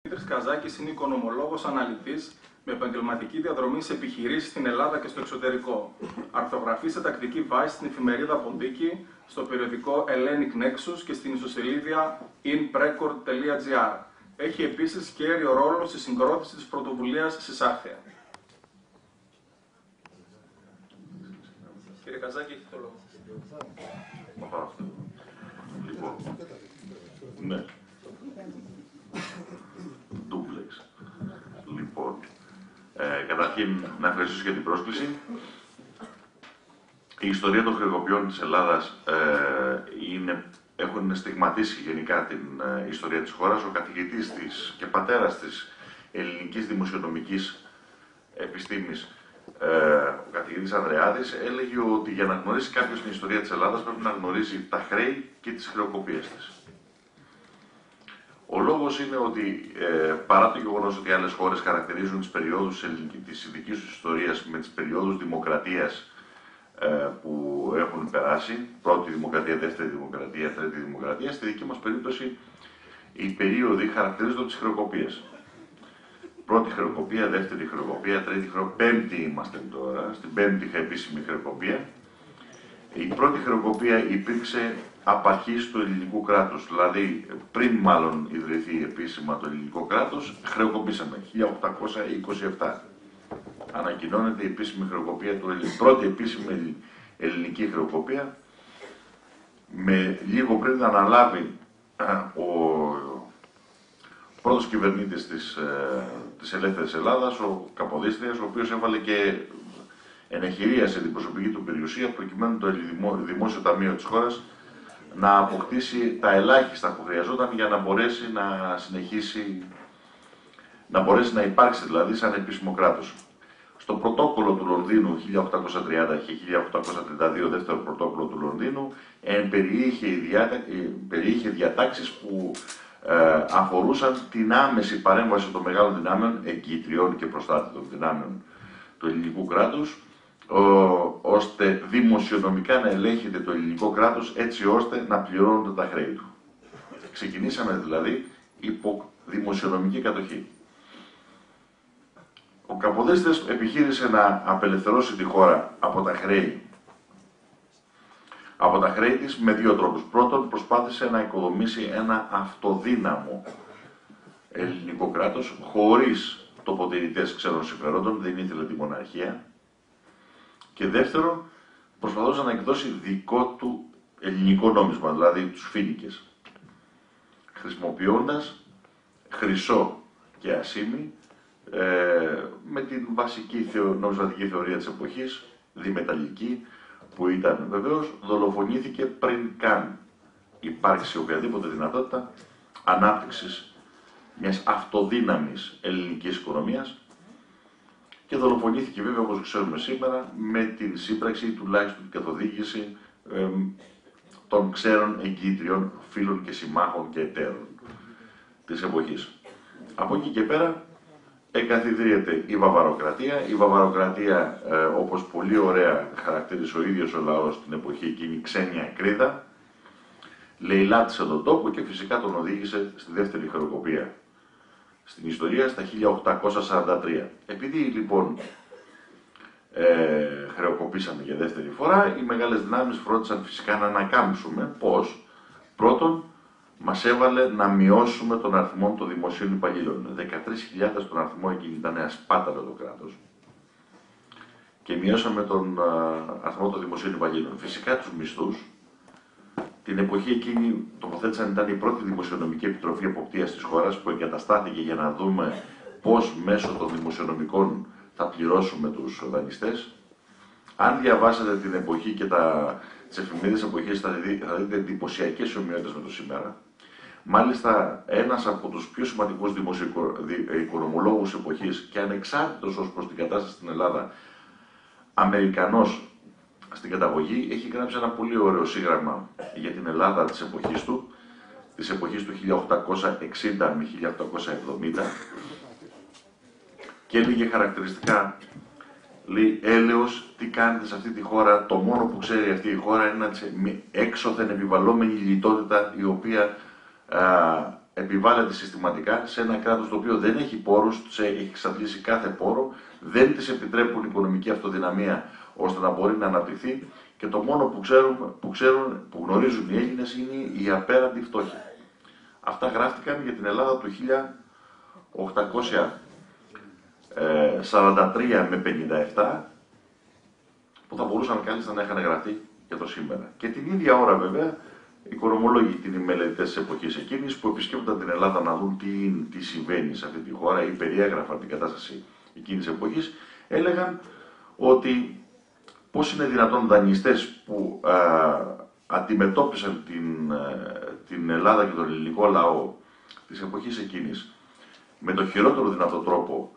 Δημήτρης Καζάκης είναι οικονομολόγος αναλυτής με επαγγελματική διαδρομή σε επιχειρήσεις στην Ελλάδα και στο εξωτερικό. Αρθογραφεί σε τακτική βάση στην εφημερίδα Ποντίκη, στο περιοδικό Hellenic Nexus και στην ιστοσελίδα inprecord.gr. Έχει επίσης κέριο ρόλο στη συγκρότηση της πρωτοβουλίας Συσάρθεια. Κύριε Καζάκη, έχετε το λόγο. Λοιπόν, ναι. Ντούμπλεξ. Λοιπόν, καταρχήν να ευχαριστήσω για την πρόσκληση. Η ιστορία των χρεοκοπιών της Ελλάδας έχουν στιγματίσει γενικά την ιστορία της χώρας. Ο καθηγητής της και πατέρας της ελληνικής δημοσιονομικής επιστήμης, ο καθηγητής Ανδρεάδης, έλεγε ότι για να γνωρίσει κάποιος την ιστορία της Ελλάδας πρέπει να γνωρίζει τα χρέη και τις χρεοκοπίες της. Ο λόγος είναι ότι παρά το γεγονός ότι άλλες χώρες χαρακτηρίζουν τις περιόδους της ειδικής τους ιστορίας με τις περιόδους δημοκρατίας που έχουν περάσει, πρώτη δημοκρατία, δεύτερη δημοκρατία, τρίτη δημοκρατία, στη δική μας περίπτωση οι περίοδοι χαρακτηρίζονται από τις χρεοκοπίες. Πρώτη χρεοκοπία, δεύτερη χρεοκοπία, τρίτη χρεοκοπία, πέμπτη είμαστε τώρα, στην πέμπτη επίσημη χρεοκοπία. Η πρώτη χρεοκοπία υπήρξε απ' αρχής του ελληνικού κράτους, δηλαδή πριν μάλλον ιδρυθεί επίσημα το ελληνικό κράτος, χρεοκοπήσαμε, 1827. Ανακοινώνεται η επίσημη χρεοκοπία του Ελληνικού, πρώτη επίσημη ελληνική χρεοκοπία, με λίγο πριν να αναλάβει ο πρώτος κυβερνήτης της ελεύθερης Ελλάδας, ο Καποδίστριας, ο οποίος έβαλε και ενεχειρίασε την προσωπική του περιουσία προκειμένου το Δημόσιο Ταμείο της χώρας να αποκτήσει τα ελάχιστα που χρειαζόταν για να μπορέσει να συνεχίσει, να μπορέσει να υπάρξει δηλαδή σαν επίσημο κράτος. Στο πρωτόκολλο του Λονδίνου 1830 και 1832, δεύτερο πρωτόκολλο του Λονδίνου, περιείχε διατάξεις που αφορούσαν την άμεση παρέμβαση των μεγάλων δυνάμεων, εγκύτριων και προστάτητων δυνάμεων του ελληνικού κράτους, ώστε δημοσιονομικά να ελέγχεται το ελληνικό κράτος έτσι ώστε να πληρώνονται τα χρέη του. Ξεκινήσαμε δηλαδή υπό δημοσιονομική κατοχή. Ο Καποδίστριας επιχείρησε να απελευθερώσει τη χώρα από τα χρέη της με δύο τρόπους. Πρώτον, προσπάθησε να οικοδομήσει ένα αυτοδύναμο ελληνικό κράτος χωρίς τοποτηρητές ξένων συμφερόντων, δεν ήθελε τη μοναρχία. Και δεύτερον, προσπαθούσε να εκδώσει δικό του ελληνικό νόμισμα, δηλαδή τους φοίνικες, χρησιμοποιώντας χρυσό και ασήμι, με την βασική νομισματική θεωρία της εποχής, διμεταλλική, που ήταν βεβαίως δολοφονήθηκε πριν καν υπάρξει οποιαδήποτε δυνατότητα ανάπτυξης μιας αυτοδύναμης ελληνικής οικονομίας και δολοφονήθηκε βέβαια, όπως ξέρουμε σήμερα, με την σύμπραξη ή τουλάχιστον την καθοδήγηση των ξένων εγκύτριων, φίλων και συμμάχων και εταίρων της εποχής. Από εκεί και πέρα εγκαθιδρύεται η Βαβαροκρατία. Η Βαβαροκρατία, όπως πολύ ωραία χαρακτήρισε ο ίδιος ο λαός την εποχή εκείνη, ξένια ακρίδα, λαιλάτισε τον τόπο και φυσικά τον οδήγησε στη δεύτερη χρεοκοπία στην ιστορία, στα 1843. Επειδή λοιπόν χρεοκοπήσαμε για δεύτερη φορά, οι μεγάλες δυνάμεις φρόντισαν φυσικά να ανακάμψουμε. Πώς? Πρώτον, μας έβαλε να μειώσουμε τον αριθμό των δημοσίων υπαλλήλων. 13.000 τον αριθμό, εκείνη ήταν ασπάταλο το κράτος. Και μειώσαμε τον αριθμό των δημοσίων υπαλλήλων. Φυσικά τους μισθούς. Την εποχή εκείνη τοποθέτησαν, ήταν η πρώτη δημοσιονομική επιτροπή εποπτείας της χώρας που εγκαταστάθηκε για να δούμε πώς μέσω των δημοσιονομικών θα πληρώσουμε τους δανειστές. Αν διαβάσετε την εποχή και τις εφημερίδες εποχής θα δείτε εντυπωσιακές ομοιότητες με το σήμερα. Μάλιστα, ένας από τους πιο σημαντικούς οικονομολόγους εποχής και ανεξάρτητος ως προς την κατάσταση στην Ελλάδα, Αμερικανός στην καταγωγή, έχει γράψει ένα πολύ ωραίο σύγγραμμα για την Ελλάδα της εποχής του 1860 με 1870 και έλεγε χαρακτηριστικά, λέει, έλεος, τι κάνετε σε αυτή τη χώρα, το μόνο που ξέρει αυτή η χώρα είναι έξωθεν επιβαλλόμενη λιτότητα η οποία επιβάλλεται συστηματικά σε ένα κράτος το οποίο δεν έχει πόρους, τους έχει εξαντλήσει κάθε πόρο, δεν της επιτρέπουν οικονομική αυτοδυναμία ώστε να μπορεί να αναπτυχθεί και το μόνο που γνωρίζουν οι Έλληνες είναι η απέραντη φτώχεια. Αυτά γράφτηκαν για την Ελλάδα του 1843 με 57, που θα μπορούσαν κάλλιστα να είχαν γραφτεί και το σήμερα. Και την ίδια ώρα βέβαια, οι οικονομολόγοι, οι μελετητές της εποχής εκείνης που επισκέπτονταν την Ελλάδα να δουν τι συμβαίνει σε αυτή τη χώρα ή περιέγραφαν την κατάσταση εκείνης της εποχής, έλεγαν ότι πώς είναι δυνατόν δανειστές που αντιμετώπισαν την Ελλάδα και τον ελληνικό λαό της εποχής εκείνης με τον χειρότερο δυνατό τρόπο,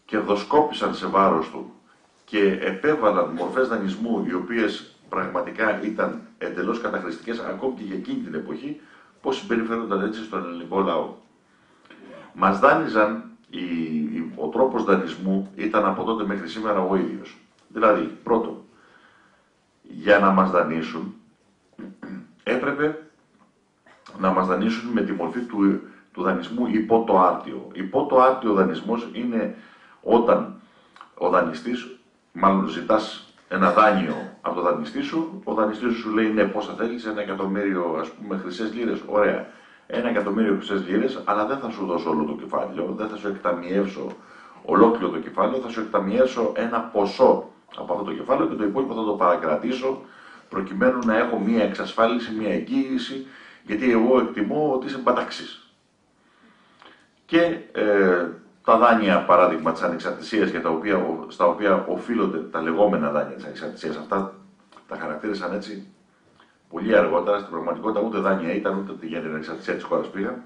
κερδοσκόπησαν σε βάρος του και επέβαλαν μορφές δανεισμού οι οποίες πραγματικά ήταν εντελώς καταχρηστικές ακόμη και για εκείνη την εποχή, πώς συμπεριφέρονταν έτσι στον ελληνικό λαό. Μας δάνειζαν, ο τρόπος δανεισμού ήταν από τότε μέχρι σήμερα ο ίδιος. Δηλαδή, πρώτον, για να μας δανείσουν, έπρεπε να μας δανείσουν με τη μορφή του δανεισμού υπό το άρτιο. Υπό το άρτιο δανεισμός είναι όταν ο δανειστής, μάλλον ζητάς ένα δάνειο από τον δανειστή σου, ο δανειστής σου λέει ναι, πόσα θέλεις, 1 εκατομμύριο ας πούμε χρυσές λίρες, ωραία. 1 εκατομμύριο χρυσές λίρες, αλλά δεν θα σου δώσω όλο το κεφάλαιο, δεν θα σου εκταμιεύσω ολόκληρο το κεφάλαιο, θα σου εκταμιεύσω ένα ποσό από αυτό το κεφάλαιο και το υπόλοιπο θα το παρακρατήσω προκειμένου να έχω μία εξασφάλιση, μία εγγύηση, γιατί εγώ εκτιμώ ότι είσαι μπαταξής. Και τα δάνεια, παράδειγμα, της ανεξαρτησίας, στα οποία οφείλονται τα λεγόμενα δάνεια της ανεξαρτησίας, αυτά τα χαρακτήρισαν έτσι πολύ αργότερα, στην πραγματικότητα ούτε δάνεια ήταν, ούτε για την ανεξαρτησία της χώρας πήγαν.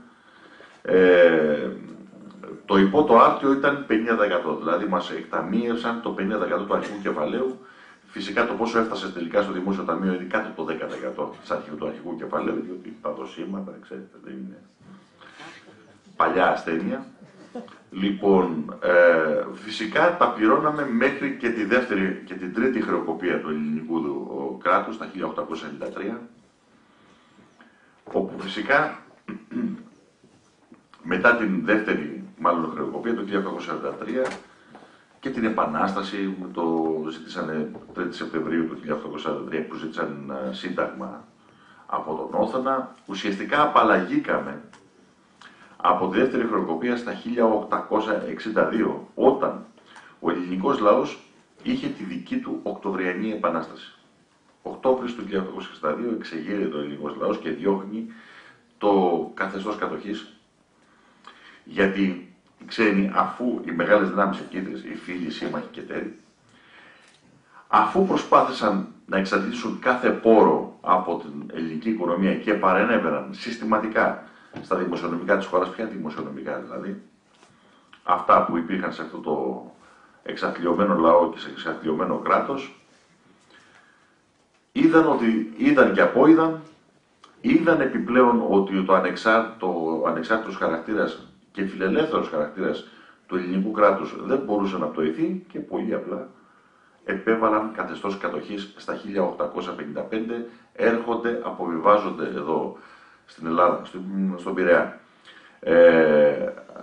Το υπό το άρτιο ήταν 50%, δηλαδή μας εκταμείευσαν το 50% του αρχικού κεφαλαίου. Φυσικά το πόσο έφτασε τελικά στο Δημόσιο Ταμείο είναι κάτω από το 10% του αρχικού κεφαλαίου, διότι τα δοσήματα, ξέρετε, δεν είναι παλιά ασθένεια. Λοιπόν, φυσικά τα πληρώναμε μέχρι και τη δεύτερη και την τρίτη χρεοκοπία του ελληνικού κράτους, τα 1893, όπου φυσικά μετά την δεύτερη μάλλον χρεοκοπία του 1843 και την Επανάσταση, το ζήτησαν 3 Σεπτεμβρίου του 1843 που ζήτησαν σύνταγμα από τον Όθωνα, ουσιαστικά απαλλαγήκαμε από τη δεύτερη χρεοκοπία στα 1862, όταν ο ελληνικός λαός είχε τη δική του Οκτωβριανή Επανάσταση. Οκτώβρης του 1862 εξεγείρεται ο ελληνικός λαός και διώχνει το καθεστώς κατοχής, γιατί οι ξένοι, αφού οι μεγάλες δυνάμεις εκείνες, οι φίλοι, σύμμαχοι και εταίροι, αφού προσπάθησαν να εξαντλήσουν κάθε πόρο από την ελληνική οικονομία και παρενέβαιναν συστηματικά στα δημοσιονομικά της χώρας, πια δημοσιονομικά δηλαδή, αυτά που υπήρχαν σε αυτό το εξαθλιωμένο λαό και σε εξαθλιωμένο κράτος, είδαν και απόειδαν, είδαν επιπλέον ότι ο ανεξάρτητος χαρακτήρας και φιλελεύθερος χαρακτήρας του ελληνικού κράτους δεν μπορούσε να πτωηθεί και πολύ απλά επέβαλαν καθεστώς κατοχής στα 1855, έρχονται, αποβιβάζονται εδώ στην Ελλάδα, στον Πειραιά,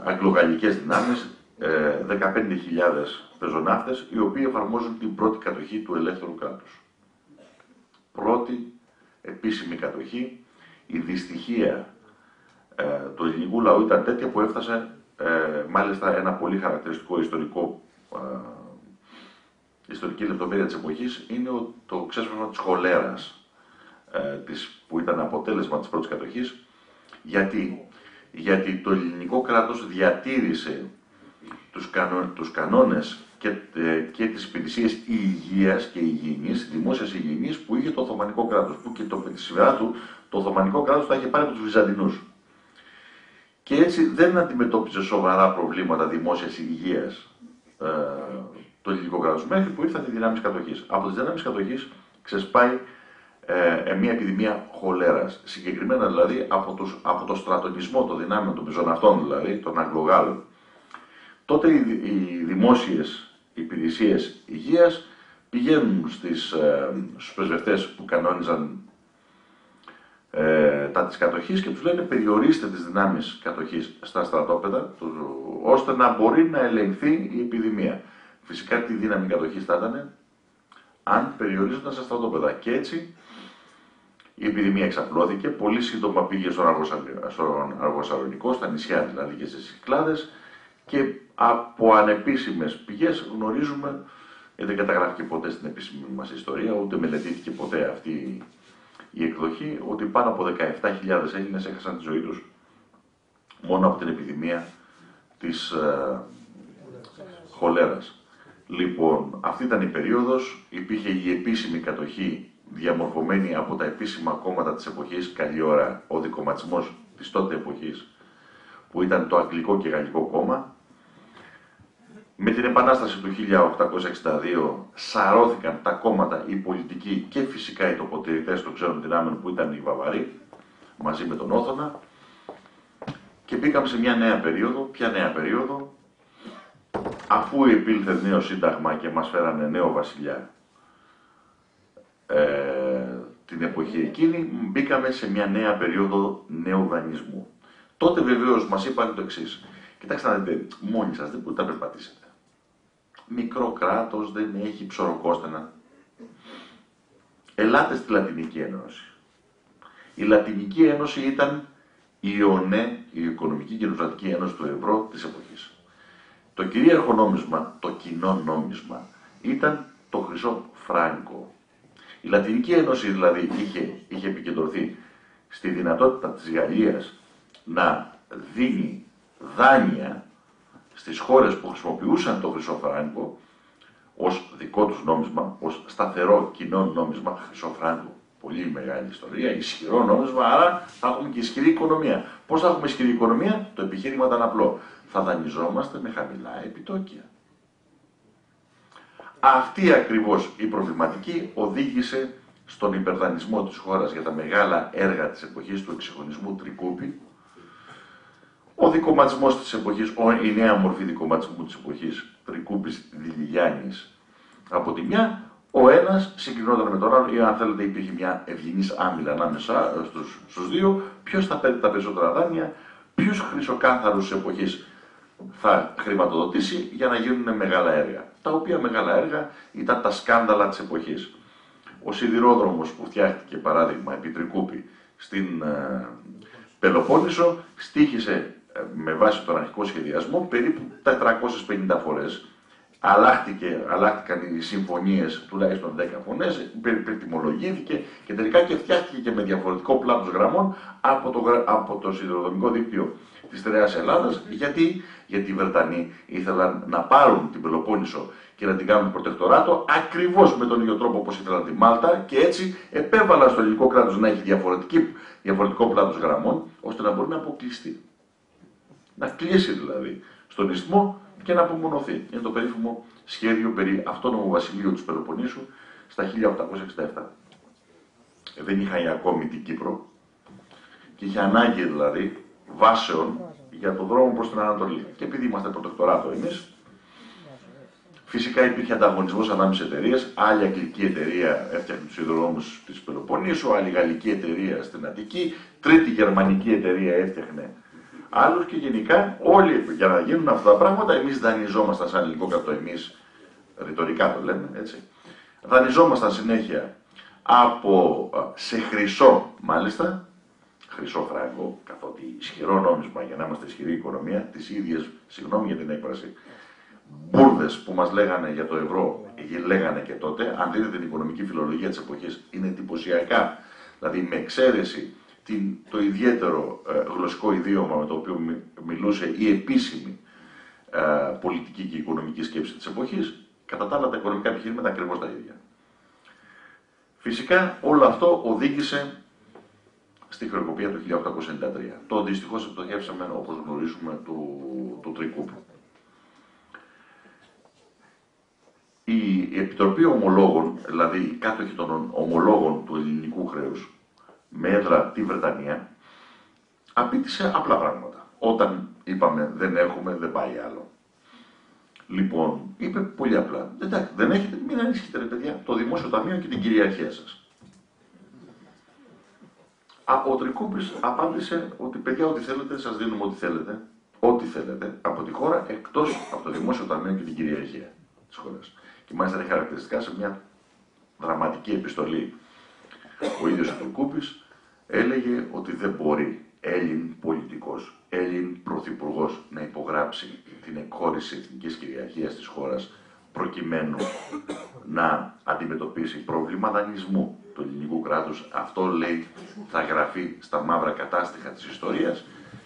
αγγλογαλλικές δυνάμεις, 15.000 πεζοναύτες, οι οποίοι εφαρμόζουν την πρώτη κατοχή του ελεύθερου κράτους. Πρώτη επίσημη κατοχή, η δυστυχία του ελληνικού λαού ήταν τέτοια που έφτασε, μάλιστα ένα πολύ χαρακτηριστικό ιστορική λεπτομέρεια της εποχής είναι το ξέσπασμα της χολέρας, που ήταν αποτέλεσμα της πρώτης κατοχής. Γιατί το ελληνικό κράτος διατήρησε τους κανόνες και τις υπηρεσίες υγείας και υγιεινής, δημόσιας υγιεινής που είχε το Οθωμανικό κράτος, που και με τη σειρά του το Οθωμανικό κράτος τα είχε πάρει από τους Βυζαντινούς. Και έτσι δεν αντιμετώπιζε σοβαρά προβλήματα δημόσιας υγείας το ελληνικό κράτος, μέχρι που ήρθαν οι δυνάμεις κατοχής. Από τις δυνάμεις κατοχής ξεσπάει μια επιδημία χολέρας. Συγκεκριμένα δηλαδή από το στρατονισμό των δυνάμεων των πεζοναυτών, δηλαδή των Αγγλογάλων. Τότε οι δημόσιες υπηρεσίες υγείας πηγαίνουν στους πρεσβευτές που κανόνιζαν τα της κατοχής και τους λένε περιορίστε τις δυνάμεις κατοχής στα στρατόπεδα, ώστε να μπορεί να ελεγχθεί η επιδημία. Φυσικά τι δύναμη κατοχής θα ήταν αν περιορίζονταν στα στρατόπεδα. Και έτσι η επιδημία εξαπλώθηκε, πολύ σύντομα πήγε στον Αργοσαλονικό, στα νησιά δηλαδή και στις Κυκλάδες, και από ανεπίσημες πηγές γνωρίζουμε, δεν καταγράφηκε ποτέ στην επίσημη μας ιστορία, ούτε μελετήθηκε ποτέ αυτή η εκδοχή, ότι πάνω από 17.000 Έλληνες έχασαν τη ζωή τους μόνο από την επιδημία της χολέρας. Λοιπόν, αυτή ήταν η περίοδος, υπήρχε η επίσημη κατοχή διαμορφωμένη από τα επίσημα κόμματα της εποχής, καλή ώρα ο δικομματισμός της τότε εποχής, που ήταν το Αγγλικό και Γαλλικό κόμμα. Με την Επανάσταση του 1862 σαρώθηκαν τα κόμματα, οι πολιτικοί και φυσικά οι τοποτηρητές των ξένων δυνάμεων που ήταν οι Βαβαροί, μαζί με τον Όθωνα, και μπήκαμε σε μια νέα περίοδο. Ποια νέα περίοδο? Αφού επήλθε νέο σύνταγμα και μας φέρανε νέο βασιλιά την εποχή εκείνη, μπήκαμε σε μια νέα περίοδο νέου δανεισμού. Τότε βεβαίως μας είπαν το εξής: κοιτάξτε να δείτε, μόνοι σας δεν μπορείτε να περπατήσετε. Μικρό κράτος, δεν έχει ψωροκόστενα. Ελάτε στη Λατινική Ένωση. Η Λατινική Ένωση ήταν η ΟΝΕ, η Οικονομική και Νομισματική Ένωση του Ευρώ της εποχής. Το κυρίαρχο νόμισμα, το κοινό νόμισμα, ήταν το χρυσό φράγκο. Η Λατινική Ένωση δηλαδή είχε επικεντρωθεί στη δυνατότητα της Γαλλίας να δίνει δάνεια στις χώρες που χρησιμοποιούσαν το χρυσό φράγκο ως δικό τους νόμισμα, ως σταθερό κοινό νόμισμα, χρυσό φράγκο. Πολύ μεγάλη ιστορία, ισχυρό νόμισμα, άρα θα έχουμε και ισχυρή οικονομία. Πώς θα έχουμε ισχυρή οικονομία? Το επιχείρημα ήταν απλό. Θα δανειζόμαστε με χαμηλά επιτόκια. Αυτή ακριβώς η προβληματική οδήγησε στον υπερδανισμό της χώρας για τα μεγάλα έργα της εποχής του εξυγχρονισμού Τρικούπη. Ο δικομματισμός της εποχής, η νέα μορφή δικομματισμού της εποχής, Τρικούπης Δηλιγιάννης από τη μια, ο ένας συγκρινόταν με τον άλλο, ή αν θέλετε υπήρχε μια ευγενής άμυλα ανάμεσα στους δύο, ποιος θα παίρνει τα περισσότερα δάνεια, ποιους χρυσοκάθαρους της εποχής θα χρηματοδοτήσει για να γίνουν μεγάλα έργα. Τα οποία μεγάλα έργα ήταν τα σκάνδαλα της εποχής. Ο σιδηρόδρομος που φτιάχτηκε, παράδειγμα, επί Τρικούπη στην Πελοπόννησο, στοίχησε με βάση τον αρχικό σχεδιασμό περίπου 450 φορές. Αλλάχτηκαν οι συμφωνίες τουλάχιστον 10 φορές, υπερτιμολογήθηκε και τελικά και φτιάχτηκε και με διαφορετικό πλάτος γραμμών από το σιδηροδρομικό δίκτυο της Στερεάς Ελλάδας. Γιατί οι Βρετανοί ήθελαν να πάρουν την Πελοπόννησο και να την κάνουν προτεκτοράτο ακριβώς με τον ίδιο τρόπο όπως ήθελαν τη Μάλτα, και έτσι επέβαλαν στο ελληνικό κράτος να έχει διαφορετικό πλάτος γραμμών, ώστε να μπορεί να αποκλειστεί. Να κλείσει δηλαδή στον ισθμό και να απομονωθεί. Είναι το περίφημο σχέδιο περί αυτόνομου βασιλείου της Πελοποννήσου στα 1867. Δεν είχαν ακόμη την Κύπρο και είχε ανάγκη δηλαδή βάσεων για τον δρόμο προς την Ανατολή. Και επειδή είμαστε προτεκτοράτο εμείς, φυσικά υπήρχε ανταγωνισμός ανάμεσα εταιρείες. Άλλη αγγλική εταιρεία έφτιαχνε τους σιδηροδρόμους της Πελοποννήσου, άλλη γαλλική εταιρεία στην Αττική, τρίτη γερμανική εταιρεία έφτιαχνε άλλους, και γενικά όλοι για να γίνουν αυτά τα πράγματα εμείς δανειζόμασταν σαν ελληνικό κράτο, εμείς ρητορικά το λέμε έτσι. Δανειζόμασταν συνέχεια σε χρυσό μάλιστα, χρυσό φράγκο, καθότι ισχυρό νόμισμα για να είμαστε ισχυρή οικονομία, τις ίδιες, συγγνώμη για την έκφραση, μπουρδες που μας λέγανε για το ευρώ, λέγανε και τότε. Αν δείτε την οικονομική φιλολογία της εποχής, είναι εντυπωσιακά. Δηλαδή με εξαίρεση το ιδιαίτερο γλωσσικό ιδίωμα με το οποίο μιλούσε η επίσημη πολιτική και οικονομική σκέψη της εποχής, κατά τα άλλα τα οικονομικά επιχειρήματα ακριβώς τα ίδια. Φυσικά όλο αυτό οδήγησε στη χρεοκοπία του 1893. Το δυστυχώς επιτοχεύσαμε, όπως γνωρίζουμε, του Τρικούπη. Η Επιτροπή Ομολόγων, δηλαδή οι κάτοχοι των ομολόγων του ελληνικού χρέους, με έδρα τη Βρετανία, απίτησε απλά πράγματα. Όταν είπαμε δεν έχουμε, δεν πάει άλλο. Λοιπόν, είπε πολύ απλά, εντάξει, δεν έχετε, μην ανησυχείτε ρε παιδιά, το Δημόσιο Ταμείο και την κυριαρχία σας. Ο Τρικούπης απάντησε ότι παιδιά, ό,τι θέλετε, σας δίνουμε ό,τι θέλετε από τη χώρα, εκτός από το Δημόσιο Ταμείο και την κυριαρχία της χώρας. Και μάλιστα είναι χαρακτηριστικά σε μια δραματική επιστολή. Ο ίδιος ο Τρικούπης έλεγε ότι δεν μπορεί Έλλην πολιτικός, Έλλην πρωθυπουργός να υπογράψει την εκχώρηση εθνικής κυριαρχίας της χώρας προκειμένου να αντιμετωπίσει πρόβλημα δανεισμού του ελληνικού κράτους. Αυτό, λέει, θα γραφεί στα μαύρα κατάστοιχα της ιστορίας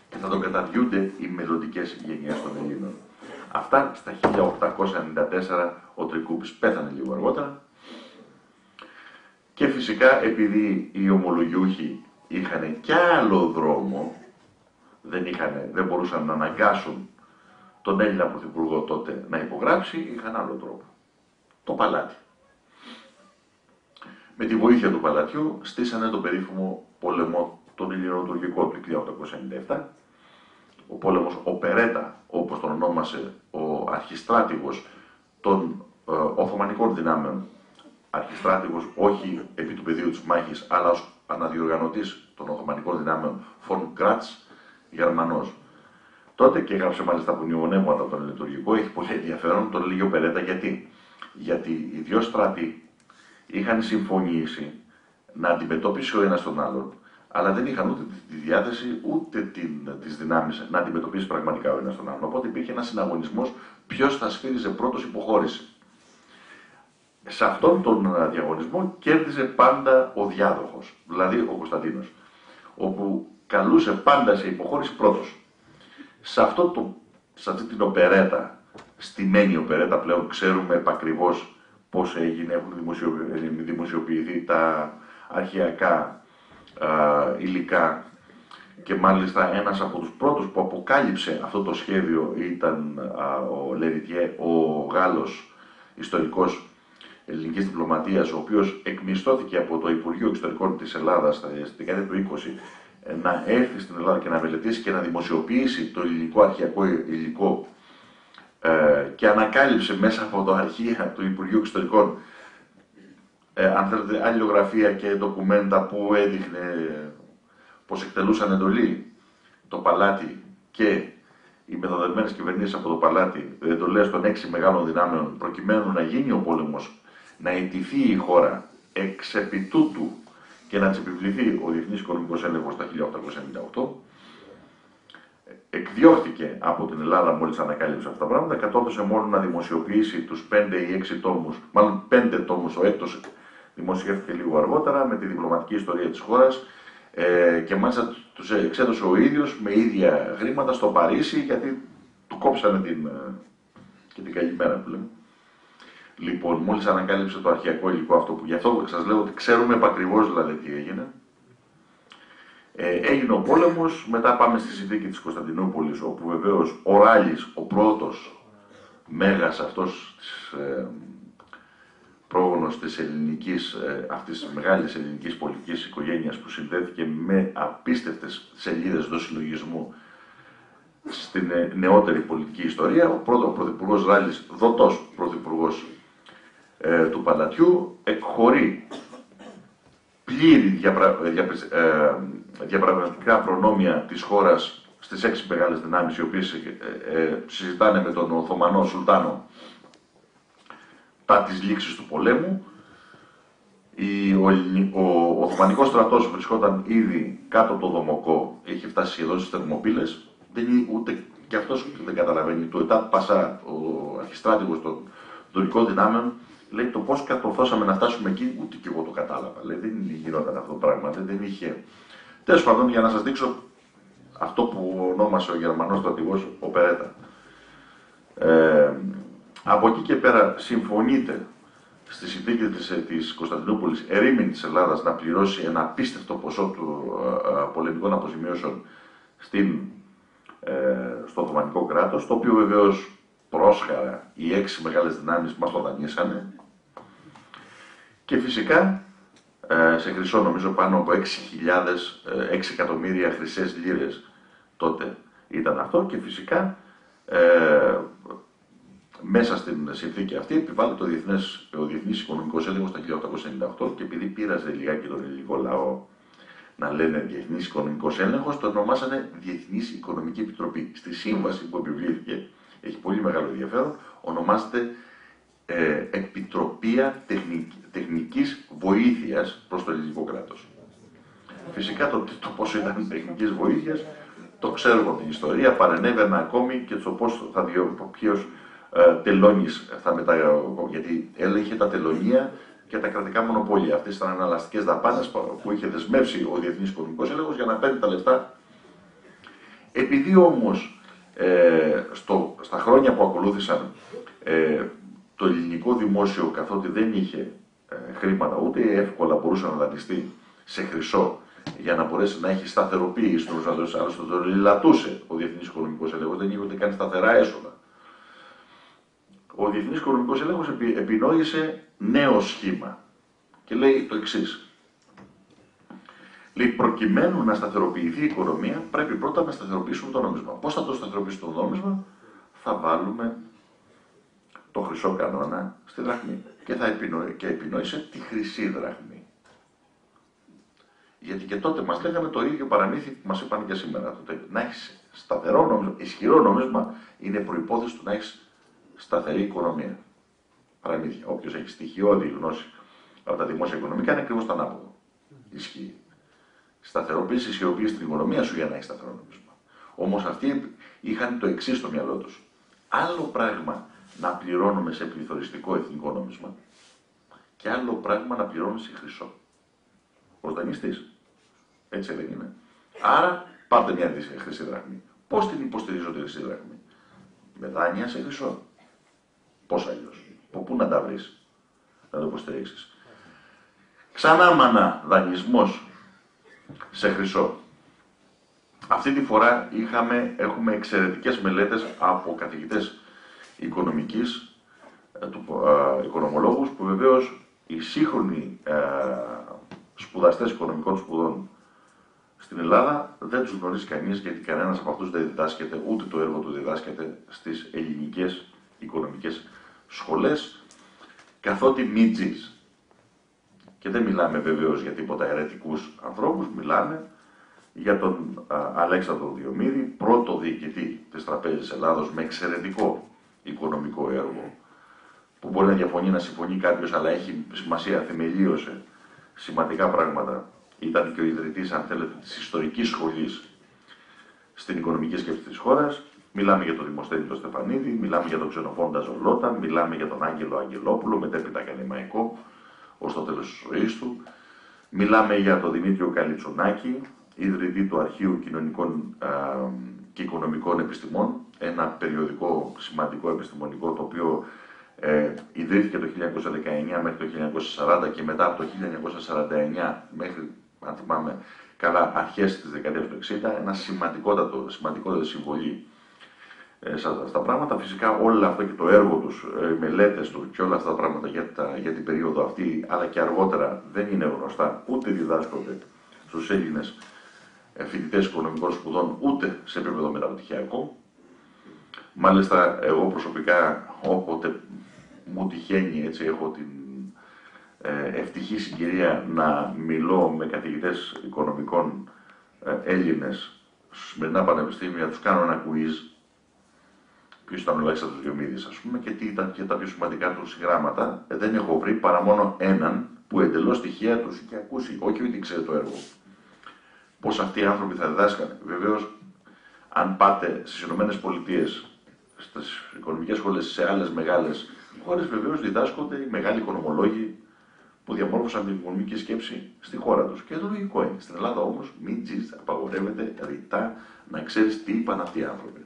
και θα τον καταδιούνται οι μελλοντικές γενιές των Ελλήνων. Αυτά στα 1894 ο Τρικούπης πέθανε λίγο αργότερα. Και φυσικά επειδή οι ομολογιούχοι είχαν κι άλλο δρόμο, δεν μπορούσαν να αναγκάσουν τον Έλληνα πρωθυπουργό τότε να υπογράψει, είχαν άλλο τρόπο. Το παλάτι. Με τη βοήθεια του παλατιού στήσανε τον περίφημο πόλεμο τον Ελληνοτουρκικό του 1897, ο πόλεμος Οπερέτα, όπως τον ονόμασε ο αρχιστράτηγος των Οθωμανικών δυνάμεων, αρχιστράτηγος όχι επί του πεδίου της μάχης, αλλά ως αναδιοργανωτής των Οθωμανικών δυνάμεων, Φον Κράτς, Γερμανός. Τότε και έγραψε μάλιστα από μνημονεύματα τον Ελληνοτουρκικό, έχει πολύ ενδιαφέρον, τον λέγει Οπερέτα γιατί οι δύο στρατοί είχαν συμφωνήσει να αντιμετωπίσει ο ένας τον άλλον, αλλά δεν είχαν ούτε τη διάθεση ούτε τις δυνάμεις να αντιμετωπίσει πραγματικά ο ένας τον άλλον. Οπότε υπήρχε ένας συναγωνισμός ποιος θα σφύριζε πρώτος υποχώρηση. Σε αυτόν τον διαγωνισμό κέρδιζε πάντα ο διάδοχος, δηλαδή ο Κωνσταντίνος, όπου καλούσε πάντα σε υποχώρηση πρώτος. Σε αυτή την οπερέτα, στημένη οπερέτα πλέον, ξέρουμε επακριβώς πώς έγινε, έχουν δημοσιοποιηθεί τα αρχαιακά υλικά και μάλιστα ένας από τους πρώτους που αποκάλυψε αυτό το σχέδιο ήταν ο Λεριτιέ, ο Γάλλος ιστορικός ελληνικής διπλωματίας, ο οποίος εκμισθώθηκε από το Υπουργείο Εξωτερικών της Ελλάδας στη δεκαετία του 20 να έρθει στην Ελλάδα και να μελετήσει και να δημοσιοποιήσει το ελληνικό αρχαιακό υλικό και ανακάλυψε μέσα από το αρχεία του Υπουργείου Εξωτερικών αν θέλετε αλληλογραφία και ντοκουμέντα που έδειχνε πως εκτελούσαν εντολή το παλάτι και οι μεθοδευμένες κυβερνήσεις από το παλάτι, εντολές των 6 μεγάλων δυνάμεων προκειμένου να γίνει ο πόλεμος, να ιτηθεί η χώρα εξ επί τούτου και να της επιβληθεί ο Διεθνής Οικονομικός Έλεγχος τα 1898, εκδιώχθηκε από την Ελλάδα μόλις ανακάλυψε αυτά τα πράγματα, κατόρθωσε μόνο να δημοσιοποιήσει τους 5 ή 6 τόμους, μάλλον 5 τόμους, ο έκτος δημοσιεύτηκε λίγο αργότερα με τη διπλωματική ιστορία της χώρας και μάλιστα τους εξέδωσε ο ίδιος με ίδια χρήματα στο Παρίσι γιατί του κόψανε την καλημέρα που λέμε. Λοιπόν, μόλις ανακάλυψε το αρχαιακό υλικό αυτό που γι' αυτό σας λέω ότι ξέρουμε επακριβώς δηλαδή τι έγινε. Έγινε ο πόλεμος, μετά πάμε στη συνθήκη της Κωνσταντινούπολης, όπου βεβαίως ο Ράλης, ο πρώτος μέγας αυτός της πρόγονος της ελληνικής, αυτής της μεγάλης ελληνικής πολιτικής οικογένειας που συνδέθηκε με απίστευτες σελίδες δοσυλλογισμού στην νεότερη πολιτική ιστορία, ο πρώτος πρωθυπουργός Ράλης, δοτός πρωθυπουργός του Παλατιού, εκχωρεί πλήρη διαπραγματικά προνόμια της χώρας στις 6 μεγάλες δυνάμεις οι οποίες συζητάνε με τον Οθωμανό Σουλτάνο τα της λήξης του πολέμου. Ο Οθωμανικός στρατός βρισκόταν ήδη κάτω από το Δομοκό, είχε φτάσει σχεδόν στις Θερμοπύλες, ούτε και αυτός δεν καταλαβαίνει. Το Ετάτ Πασά, ο αρχιστράτηγος των τουρκικών δυνάμεων, λέει το πώς κατορθώσαμε να φτάσουμε εκεί, ούτε και εγώ το κατάλαβα. Λέει, δεν γινόταν αυτό το πράγμα, δεν είχε. Τέλος πάντων, για να σας δείξω αυτό που ονόμασε ο Γερμανός στρατηγός Οπερέτα. Από εκεί και πέρα συμφωνείται στη συνθήκη της Κωνσταντινούπολης ερήμην της Ελλάδας να πληρώσει ένα απίστευτο ποσό του πολεμικών αποζημιώσεων στο Οθωμανικό κράτος, το οποίο βεβαίως πρόσχαρα οι 6 μεγάλες δυνάμεις μας το δανείσανε και φυσικά σε χρυσό νομίζω πάνω από 6 εκατομμύρια χρυσές λίρες τότε ήταν αυτό και φυσικά μέσα στην συνθήκη αυτή επιβάλλεται ο Διεθνής Οικονομικός Έλεγχος το 1898 και επειδή πείραζε λιγάκι τον ελληνικό λαό να λένε Διεθνής Οικονομικός Έλεγχος, το ονομάσανε Διεθνής Οικονομική Επιτροπή. Στη σύμβαση που επιβλήθηκε, έχει πολύ μεγάλο ενδιαφέρον, ονομάζεται Επιτροπία Τεχνικής Βοήθειας προς το ελληνικό κράτος. Φυσικά το πόσο ήταν τεχνικής βοήθειας το ξέρουμε από την ιστορία, παρενέβαινα ακόμη και το πώς θα ποιος τελώνης θα γιατί έλεγχε τα τελωνία και τα κρατικά μονοπόλια. Αυτές ήταν εναλλαστικές δαπάνες που είχε δεσμεύσει ο Διεθνής Οικονομικός Έλεγχος για να παίρνει τα λεφτά. Επειδή όμως στα χρόνια που ακολούθησαν το ελληνικό δημόσιο, καθότι δεν είχε χρήματα, ούτε εύκολα μπορούσε να δανειστεί σε χρυσό για να μπορέσει να έχει σταθεροποίηση στους άλλους, άλλωστε το λιλατούσε ο Διεθνής Οικονομικός Έλεγχος, δεν είχε ούτε καν σταθερά έσοδα. Ο Διεθνής Οικονομικός Έλεγχος επινόησε νέο σχήμα και λέει το εξής. Λέει, προκειμένου να σταθεροποιηθεί η οικονομία, πρέπει πρώτα να σταθεροποιήσουμε το νόμισμα. Πώς θα το σταθεροποιήσουμε το νόμισμα? Θα βάλουμε το χρυσό κανόνα στη δραχμή και επινόησε τη χρυσή δραχμή. Γιατί και τότε μας λέγανε το ίδιο παραμύθι που μας είπαν και σήμερα. Να έχεις σταθερό νόμισμα, ισχυρό νόμισμα είναι προϋπόθεση του να έχεις σταθερή οικονομία. Παραμύθια. Όποιος έχει στοιχειώδη γνώση από τα δημόσια οικονομικά είναι ακριβώς το ανάποδο. Ισχύει. Σταθεροποίηση, ισχυροποίηση στην οικονομία σου για να έχει σταθερό νόμισμα. Όμως αυτοί είχαν το εξής στο μυαλό τους. Άλλο πράγμα να πληρώνουμε σε πληθωριστικό εθνικό νόμισμα και άλλο πράγμα να πληρώνουμε σε χρυσό. Ως δανειστής. Έτσι δεν είναι. Άρα πάρτε μια χρυσή δραχμή. Πώς την υποστηρίζω τη χρυσή δραχμή? Με δάνεια σε χρυσό. Πώς αλλιώς? Από πού να τα βρεις να το υποστηρίξεις? Ξανά μανά δανεισμός σε χρυσό. Αυτή τη φορά έχουμε εξαιρετικές μελέτες από καθηγητές οικονομικής, οικονομολόγους, που βεβαίως οι σύγχρονοι σπουδαστές οικονομικών σπουδών στην Ελλάδα δεν τους γνωρίζει κανείς, γιατί κανένας από αυτούς δεν διδάσκεται, ούτε το έργο του διδάσκεται στις ελληνικές οικονομικές σχολές, καθότι μη τζις. Και δεν μιλάμε βεβαίως για τίποτα αιρετικούς ανθρώπους, μιλάμε για τον Αλέξανδρο Διομήδη, πρώτο διοικητή της Τραπέζης Ελλάδος, με εξαιρετικό οικονομικό έργο, που μπορεί να διαφωνεί, να συμφωνεί κάποιος, αλλά έχει σημασία, θεμελίωσε σημαντικά πράγματα. Ήταν και ο ιδρυτής, αν θέλετε, της ιστορικής σχολής στην οικονομική σκέψη της χώρας. Μιλάμε για τον Δημοσθένη τον Στεφανίδη, μιλάμε για τον Ξενοφόντα Ζολότα, μιλάμε για τον Άγγελο Αγγελόπουλο, μετέπειτα ακαδημαϊκό, ως το τέλος της ζωής του. Μιλάμε για τον Δημήτριο Καλιτσουνάκη, ιδρυτή του Αρχείου Κοινωνικών και Οικονομικών Επιστημών, ένα περιοδικό σημαντικό επιστημονικό, το οποίο ιδρύθηκε το 1919 μέχρι το 1940 και μετά από το 1949 μέχρι, αν θυμάμαι καλά, αρχές της δεκαετίας του 60, ένα σημαντικότατη συμβολή στα πράγματα. Φυσικά όλα αυτά και το έργο τους, οι μελέτες τους και όλα αυτά τα πράγματα για την περίοδο αυτή, αλλά και αργότερα, δεν είναι γνωστά, ούτε διδάσκονται στους Έλληνες φοιτητές οικονομικών σπουδών, ούτε σε επίπεδο μεταπτυχιακό. Μάλιστα, εγώ προσωπικά, όποτε μου τυχαίνει, έτσι, έχω την ευτυχή συγκυρία να μιλώ με καθηγητές οικονομικών Έλληνες στους σημερινά πανεπιστήμια, τους κάνω ένα quiz. Ποιος ήταν ο Αλέξανδρος Διομήδης, ας πούμε, και τι ήταν και τα πιο σημαντικά του συγγράμματα. Δεν έχω βρει παρά μόνο έναν που εντελώς τυχαία τους είχε ακούσει, όχι ότι ξέρει το έργο. Πώς αυτοί οι άνθρωποι θα διδάσκανε. Βεβαίως, αν πάτε στις ΗΠΑ, στις οικονομικές σχολές, σε άλλες μεγάλες χώρες, βεβαίως διδάσκονται οι μεγάλοι οικονομολόγοι που διαμόρφωσαν την οικονομική σκέψη στη χώρα τους. Και το λογικό είναι. Στην Ελλάδα όμως, μην τζις, απαγορεύεται ρητά να ξέρεις τι είπαν αυτοί οι άνθρωποι.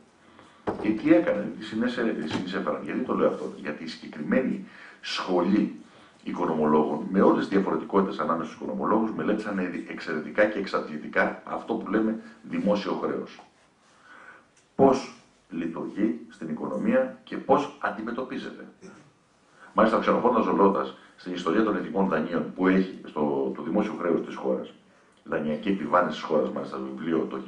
Και τι έκαναν, τι συνεισέφεραν. Γιατί το λέω αυτό? Γιατί η συγκεκριμένη σχολή οικονομολόγων, με όλες τις διαφορετικότητες ανάμεσα στους οικονομολόγους, μελέτησαν εξαιρετικά και εξαντλητικά αυτό που λέμε δημόσιο χρέος. Πώς λειτουργεί στην οικονομία και πώς αντιμετωπίζεται. Μάλιστα, ο Ξενοφόντας Ζολότας, στην ιστορία των εθνικών δανείων που έχει το δημόσιο χρέος της χώρας, δανειακή επιβάρυνση της χώρας, μάλιστα στο βιβλίο το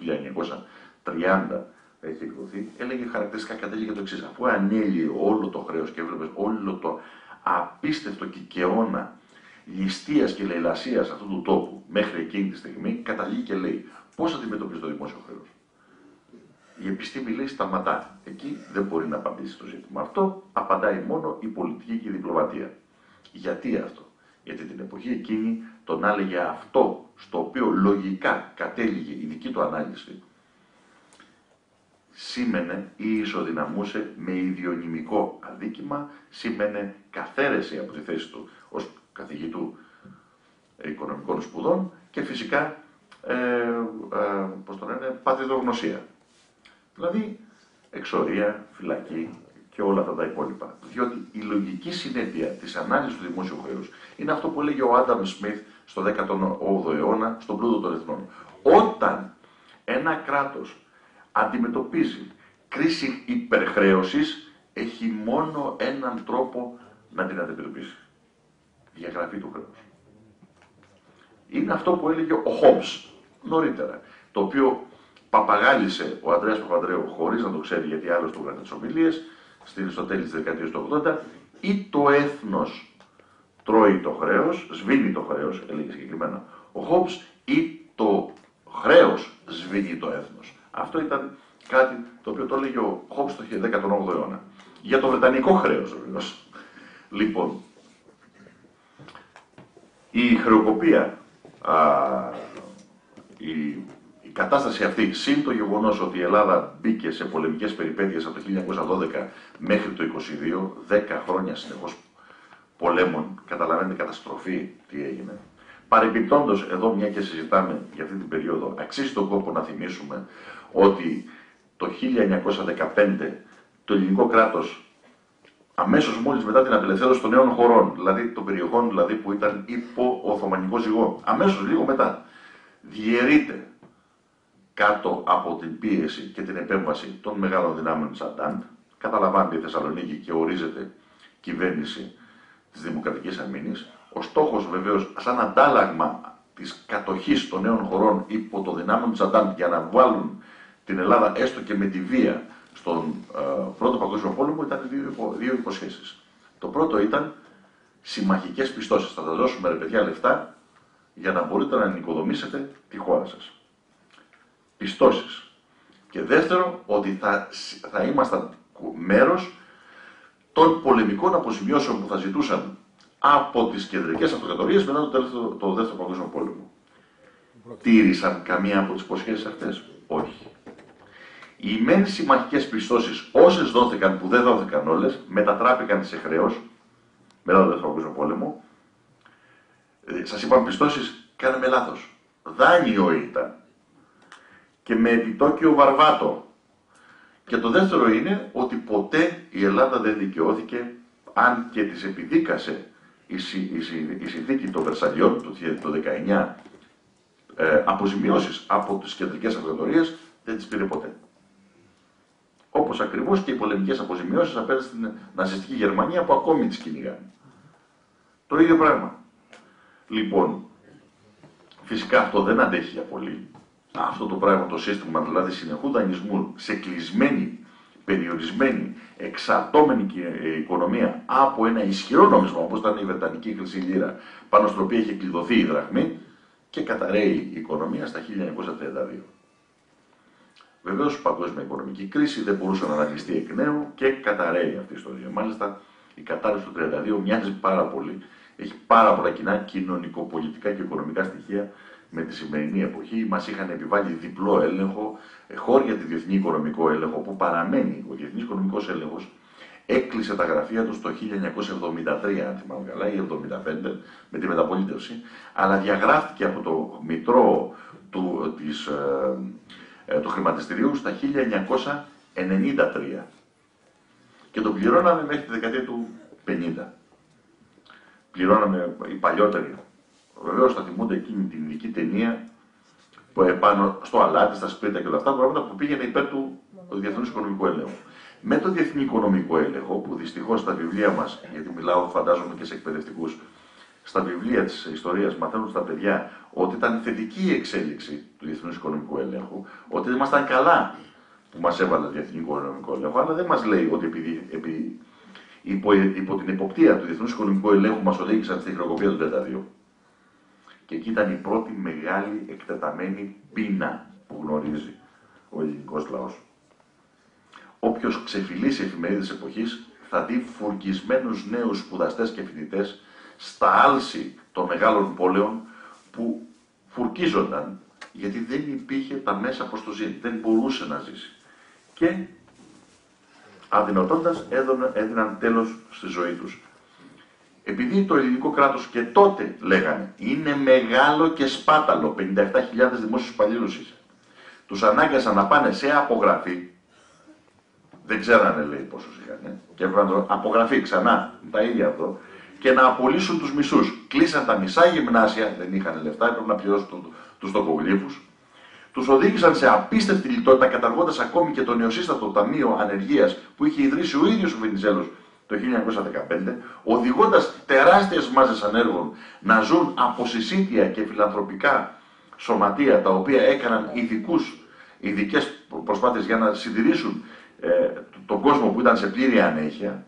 1930 έχει εκδοθεί, έλεγε χαρακτηριστικά, κατέληγε το εξής: αφού ανέλυε όλο το χρέος και έβλεπε όλο το απίστευτο κικαιώνα ληστείας και λαιλασίας αυτού του τόπου μέχρι εκείνη τη στιγμή, καταλήγει και λέει πώς αντιμετωπίζει το δημόσιο χρέος. Η επιστήμη λέει σταματά. Εκεί δεν μπορεί να απαντήσει το ζήτημα. Αυτό απαντάει μόνο η πολιτική και η διπλωματία. Γιατί αυτό? Γιατί την εποχή εκείνη τον έλεγε αυτό στο οποίο λογικά κατέληγε η δική του ανάλυση, σήμαινε ή ισοδυναμούσε με ιδιονυμικό αδίκημα, σήμαινε καθαίρεση από τη θέση του ως καθηγητού οικονομικών σπουδών και φυσικά πατριδογνωσία. Δηλαδή εξορία, φυλακή και όλα αυτά τα υπόλοιπα. Διότι η λογική συνέπεια της ανάλυσης του δημόσιου χρέους είναι αυτό που έλεγε ο Άνταμ Σμιθ στο 18ο αιώνα στον πλούτο των εθνών. Όταν ένα κράτος αντιμετωπίζει κρίση υπερχρέωσης, έχει μόνο έναν τρόπο να την αντιμετωπίσει. Διαγραφή του χρέους. Είναι αυτό που έλεγε ο Χόμπς νωρίτερα, το οποίο παπαγάλισε ο Ανδρέας Παπανδρέου χωρίς να το ξέρει, γιατί άλλος του γράφει τις ομιλίες στο τέλος της δεκαετίας του 80, ή το έθνος τρώει το χρέος, σβήνει το χρέος, έλεγε συγκεκριμένα ο Χόμπς, ή το χρέος σβήνει το έθνος. Αυτό ήταν κάτι το οποίο το έλεγε ο Χόμπς το 18ο αιώνα. Για το βρετανικό χρέος βεβαίως. Λοιπόν, η χρεοκοπία, η κατάσταση αυτή, συν το γεγονός ότι η Ελλάδα μπήκε σε πολεμικές περιπέτειες από το 1912 μέχρι το 1922, 10 χρόνια συνεχώς πολέμων, καταλαβαίνετε καταστροφή τι έγινε. Παρεμπιπτόντως, εδώ μια και συζητάμε για αυτή την περίοδο, αξίζει τον κόπο να θυμίσουμε ότι το 1915 το ελληνικό κράτος, αμέσως μόλις μετά την απελευθέρωση των νέων χωρών, δηλαδή των περιοχών δηλαδή, που ήταν υπό Οθωμανικό ζυγό, αμέσως λίγο μετά, διαιρείται κάτω από την πίεση και την επέμβαση των μεγάλων δυνάμεων της Αντάντ, καταλαμβάνεται η Θεσσαλονίκη και ορίζεται κυβέρνηση της Δημοκρατικής Αμήνης. Ο στόχος βεβαίως, σαν αντάλλαγμα της κατοχής των νέων χωρών υπό το δυνάμεων της Αντάντ για να βάλουν την Ελλάδα έστω και με τη βία στον Πρώτο Παγκόσμιο Πόλεμο, ήταν δύο υποσχέσεις. Το πρώτο ήταν συμμαχικές πιστώσεις. Θα τα δώσουμε ρε παιδιά λεφτά για να μπορείτε να νοικοδομήσετε τη χώρα σας. Πιστώσεις. Και δεύτερο, ότι θα ήμασταν μέρος των πολεμικών αποζημιώσεων που θα ζητούσαν από τις κεντρικές αυτοκρατορίες μετά το δεύτερο Παγκόσμιο Πόλεμο. Τήρησαν καμία από τις υποσχέσεις αυτές? Όχι. Οι μεν συμμαχικές πιστώσεις, όσες δόθηκαν που δεν δόθηκαν όλες, μετατράπηκαν σε χρέος μετά το δεύτερο Παγκόσμιο Πόλεμο. Σας είπαμε πιστώσεις, κάναμε λάθος. Δάνειο ήταν. Και με επιτόκιο βαρβάτο. Και το δεύτερο είναι ότι ποτέ η Ελλάδα δεν δικαιώθηκε, αν και της επιδίκασε η συνθήκη των Βερσαλιών το 19, αποζημιώσεις από τις κεντρικές αυτοκρατορίες, δεν τις πήρε ποτέ. Όπως ακριβώς και οι πολεμικές αποζημιώσεις απέναντι στην ναζιστική Γερμανία που ακόμη τις κυνηγάνε. Το ίδιο πράγμα. Λοιπόν, φυσικά αυτό δεν αντέχει για πολύ. Αυτό το πράγμα, το σύστημα δηλαδή συνεχού δανεισμού σε κλεισμένη, περιορισμένη, εξαρτώμενη οικονομία από ένα ισχυρό νόμισμα όπως ήταν η Βρετανική χρυσή λίρα, πάνω στο οποίο είχε κλειδωθεί η δραχμή, και καταραίει η οικονομία στα 1932. Βεβαίως, η παγκόσμια οικονομική κρίση δεν μπορούσε να αναλυστεί εκ νέου και καταραίει αυτή η ιστορία. Μάλιστα, η κατάρρευση του 1932 μοιάζει πάρα πολύ, έχει πάρα πολλά κοινά κοινωνικοπολιτικά και οικονομικά στοιχεία με τη σημερινή εποχή. Μας είχαν επιβάλει διπλό έλεγχο, χώρια τη διεθνή οικονομικό έλεγχο, που παραμένει ο διεθνής οικονομικός έλεγχος. Έκλεισε τα γραφεία του το 1973, αν θυμάμαι καλά, ή 1975, με τη μεταπολίτευση, αλλά διαγράφηκε από το μητρό του χρηματιστηρίου στα 1993. Και το πληρώναμε μέχρι τη δεκαετία του 50. Πληρώναμε οι παλιότεροι. Βεβαίως θα θυμούνται εκείνη την ειδική ταινία που επάνω στο αλάτι, στα σπίρτα και όλα αυτά, πράγματα που πήγαινε υπέρ του διεθνούς οικονομικού έλεγχου. Με το διεθνή οικονομικό έλεγχο, που δυστυχώς στα βιβλία μας, γιατί μιλάω φαντάζομαι και σε εκπαιδευτικούς, στα βιβλία της ιστορίας μαθαίνουν στα παιδιά ότι ήταν θετική η εξέλιξη του διεθνούς οικονομικού έλεγχου, ότι δεν ήμασταν καλά που μας έβαλε διεθνή οικονομικό έλεγχο, αλλά δεν μας λέει ότι επειδή υπό την εποπτεία του Διεθνούς Οικονομικού Ελέγχου μας οδήγησαν στη χρεοκοπία του 1932. Και εκεί ήταν η πρώτη μεγάλη εκτεταμένη πείνα που γνωρίζει ο ελληνικός λαός. Όποιος ξεφυλίσει εφημερίδες εποχής θα δει φουρκισμένους νέους σπουδαστές και φοιτητές στα άλση των μεγάλων πόλεων που φουρκίζονταν γιατί δεν υπήρχε τα μέσα προς το ζήν, δεν μπορούσε να ζήσει. Και αδυνατώντας έδιναν τέλος στη ζωή τους. Επειδή το ελληνικό κράτος και τότε λέγανε είναι μεγάλο και σπάταλο, 57.000 δημόσιους υπαλλήλους είχε, τους ανάγκασαν να πάνε σε απογραφή, δεν ξέρανε λέει πόσους είχαν, και έπρεπε να το απογραφή ξανά, τα ίδια αυτό, και να απολύσουν τους μισούς. Κλείσαν τα μισά γυμνάσια, δεν είχαν λεφτά, έπρεπε να πληρώσουν τους τοκογλύφους. Τους οδήγησαν σε απίστευτη λιτότητα, καταργώντας ακόμη και το νεοσύστατο Ταμείο Ανεργίας που είχε ιδρύσει ο ίδιος ο Βενιζέλος το 1915, οδηγώντας τεράστιες μάζες ανέργων να ζουν από συσίτια και φιλανθρωπικά σωματεία τα οποία έκαναν ειδικές προσπάθειες για να συντηρήσουν τον κόσμο που ήταν σε πλήρη ανέχεια,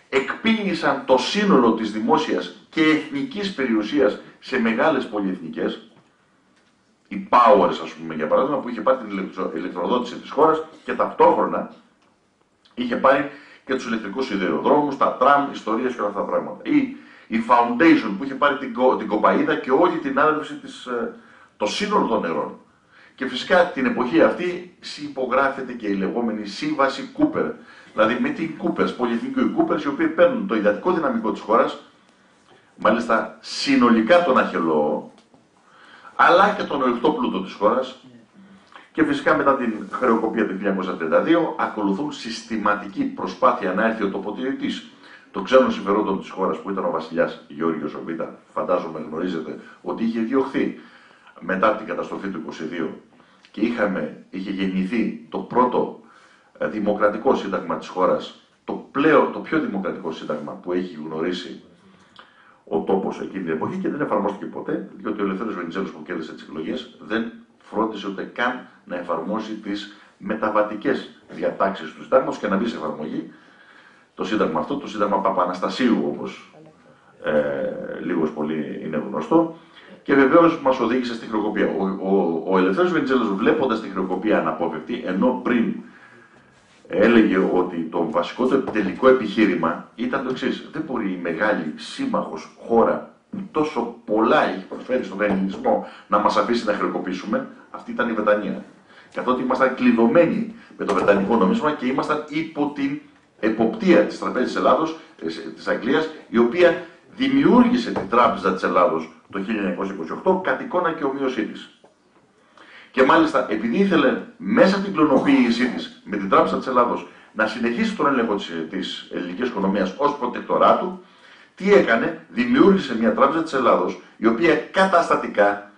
εκποίησαν το σύνολο της δημόσιας και εθνικής περιουσίας σε μεγάλες πολυεθνικές, η Powers, ας πούμε, για παράδειγμα, που είχε πάρει την ηλεκτροδότηση της χώρας και ταυτόχρονα είχε πάρει και τους ηλεκτρικούς σιδηροδρόμους, τα τραμ, ιστορίες και όλα αυτά τα πράγματα. Ή η Foundation που είχε πάρει την κοπαΐδα και όλη την άρδευση το σύνολο των νερών. Και φυσικά την εποχή αυτή υπογράφεται και η λεγόμενη σύμβαση Κούπερ. Δηλαδή με την Coopers, πολυεθνικοί Coopers, οι οποίοι παίρνουν το ιδιωτικό δυναμικό της χώρας, μάλιστα συνολικά τον αχελώο, αλλά και τον ορυκτό πλούτο της χώρας, και φυσικά μετά την χρεοκοπία του 1932 ακολουθούν συστηματική προσπάθεια να έρθει ο τοποτηρητής των ξένων συμφερόντων της χώρας, που ήταν ο βασιλιάς Γεώργιος Β. Φαντάζομαι γνωρίζετε ότι είχε διωχθεί μετά την καταστροφή του 1922 και είχε γεννηθεί το πρώτο δημοκρατικό σύνταγμα της χώρας, το πιο δημοκρατικό σύνταγμα που έχει γνωρίσει ο τόπος εκείνη την εποχή, και δεν εφαρμόστηκε ποτέ, διότι ο Ελευθέριος Βενιζέλος που κέρδισε τις εκλογές δεν φρόντισε ούτε καν να εφαρμόσει τις μεταβατικές διατάξεις του συντάγματος και να μπει σε εφαρμογή το σύνταγμα αυτό, το σύνταγμα Παπαναστασίου, όπως λίγος πολύ είναι γνωστό, και βεβαίως μας οδήγησε στη χρεοκοπία. Ο Ελευθέριος Βενιζέλος, βλέποντας τη χρεοκοπία αναπόφευκτη, ενώ πριν έλεγε ότι το βασικό του τελικό επιχείρημα ήταν το εξής: δεν μπορεί η μεγάλη σύμμαχος χώρα που τόσο πολλά έχει προσφέρει στον ελληνισμό να μας αφήσει να χρεοκοπήσουμε. Αυτή ήταν η Βρετανία. Καθότι ήμασταν κλειδωμένοι με το βρετανικό νομίσμα και ήμασταν υπό την εποπτεία της Τραπέζης της Ελλάδος, της Αγγλίας, η οποία δημιούργησε την Τράπεζα της Ελλάδος το 1928 κατ' εικόνα και ομοίωσή της. Και μάλιστα επειδή ήθελε μέσα από την κλωνοποίησή της με την Τράπεζα της Ελλάδος να συνεχίσει τον έλεγχο της ελληνικής οικονομίας ως προτεκτοράτου, τι έκανε? Δημιούργησε μια Τράπεζα της Ελλάδος, η οποία καταστατικά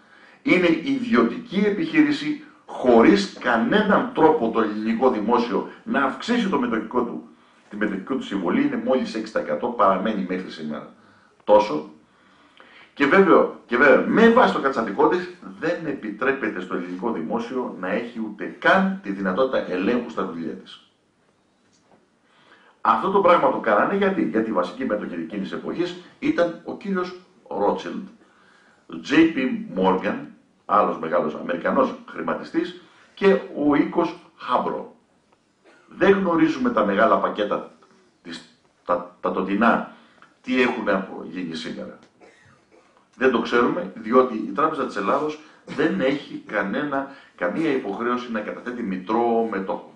είναι ιδιωτική επιχείρηση, χωρίς κανέναν τρόπο το ελληνικό δημόσιο να αυξήσει τη μετοχική του συμβολή, είναι μόλις 6%, παραμένει μέχρι σήμερα τόσο. Και βέβαια, με βάση το καταστατικό της, δεν επιτρέπεται στο ελληνικό δημόσιο να έχει ούτε καν τη δυνατότητα ελέγχου στα βιβλία της. Αυτό το πράγμα το κάνανε γιατί η βασική μέτοχη εκείνης της εποχής ήταν ο κύριος Ρότσιλντ, J.P. Morgan, άλλος μεγάλος Αμερικανός χρηματιστής, και ο οίκος Χάμπρο. Δεν γνωρίζουμε τα μεγάλα πακέτα, τα τοντινά, τι έχουν γίνει σήμερα. Δεν το ξέρουμε, διότι η Τράπεζα της Ελλάδος δεν έχει καμία υποχρέωση να καταθέτει μητρό μετόχων.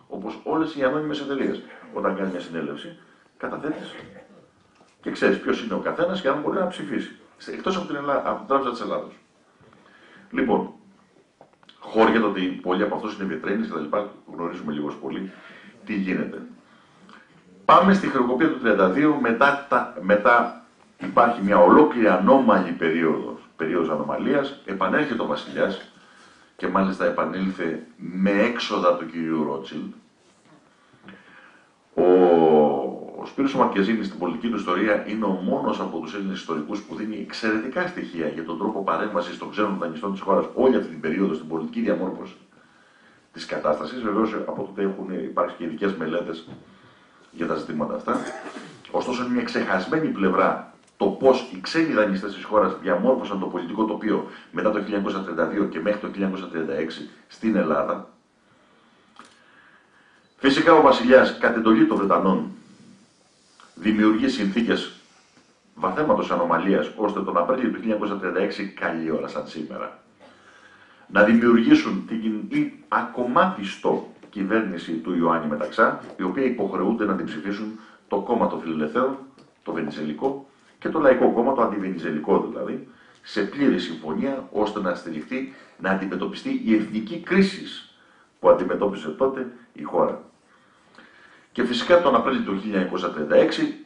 Όπως όλες οι ανώνυμες εταιρείες. Όταν κάνει μια συνέλευση, καταθέτεις και ξέρεις ποιος είναι ο καθένας και αν μπορεί να ψηφίσει. Εκτός από την Τράπεζα της Ελλάδος. Λοιπόν, χώρια ότι πολλοί από αυτούς είναι βιετρένες και τα λοιπά, γνωρίζουμε λίγο πολύ τι γίνεται. Πάμε στη χρεοκοπία του 1932, μετά υπάρχει μια ολόκληρη ανώμαλη περίοδος ανομαλίας, επανέρχεται ο βασιλιάς και μάλιστα επανήλθε με έξοδα του κυρίου Ρότσιλντ. Ο Σπύρος Μαρκεζίνης στην πολιτική του ιστορία είναι ο μόνος από τους Έλληνες ιστορικούς που δίνει εξαιρετικά στοιχεία για τον τρόπο παρέμβασης των ξένων δανειστών της χώρας όλη αυτή την περίοδο στην πολιτική διαμόρφωση της κατάστασης. Βεβαίως από τότε έχουν υπάρξει και ειδικές μελέτες για τα ζητήματα αυτά. Ωστόσο, είναι μια ξεχασμένη πλευρά το πώς οι ξένοι δανειστές της χώρας διαμόρφωσαν το πολιτικό τοπίο μετά το 1932 και μέχρι το 1936 στην Ελλάδα. Φυσικά ο βασιλιάς, κατ' εντολή των Βρετανών, δημιουργεί συνθήκες βαθέματος ανομαλίας, ώστε τον Απρίλιο του 1936, καλή ώρα σαν σήμερα, να δημιουργήσουν την ακομμάτιστο κυβέρνηση του Ιωάννη Μεταξά, οι οποίοι υποχρεούνται να την ψηφίσουν το κόμμα των Φιλελευθέρων, το Βενιζελικό, και το Λαϊκό Κόμμα, το Αντιβενιζελικό δηλαδή, σε πλήρη συμφωνία, ώστε να στηριχτεί, να αντιμετωπιστεί η εθνική κρίση που αντιμετώπισε τότε η χώρα. Και φυσικά τον Απρίλιο του 1936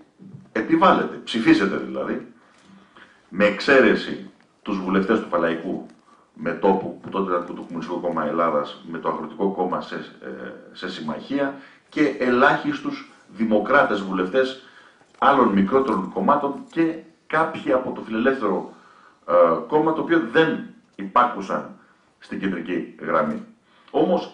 επιβάλλεται, ψηφίζεται δηλαδή, με εξαίρεση τους βουλευτές του Φαλαϊκού μετώπου, που τότε ήταν το Κομμουνιστικό Κόμμα Ελλάδας, με το Αγροτικό Κόμμα σε συμμαχία, και ελάχιστους δημοκράτες βουλευτές άλλων μικρότερων κομμάτων και κάποιοι από το Φιλελεύθερο κόμμα, το οποίο δεν υπάκουσαν στην κεντρική γραμμή. Όμως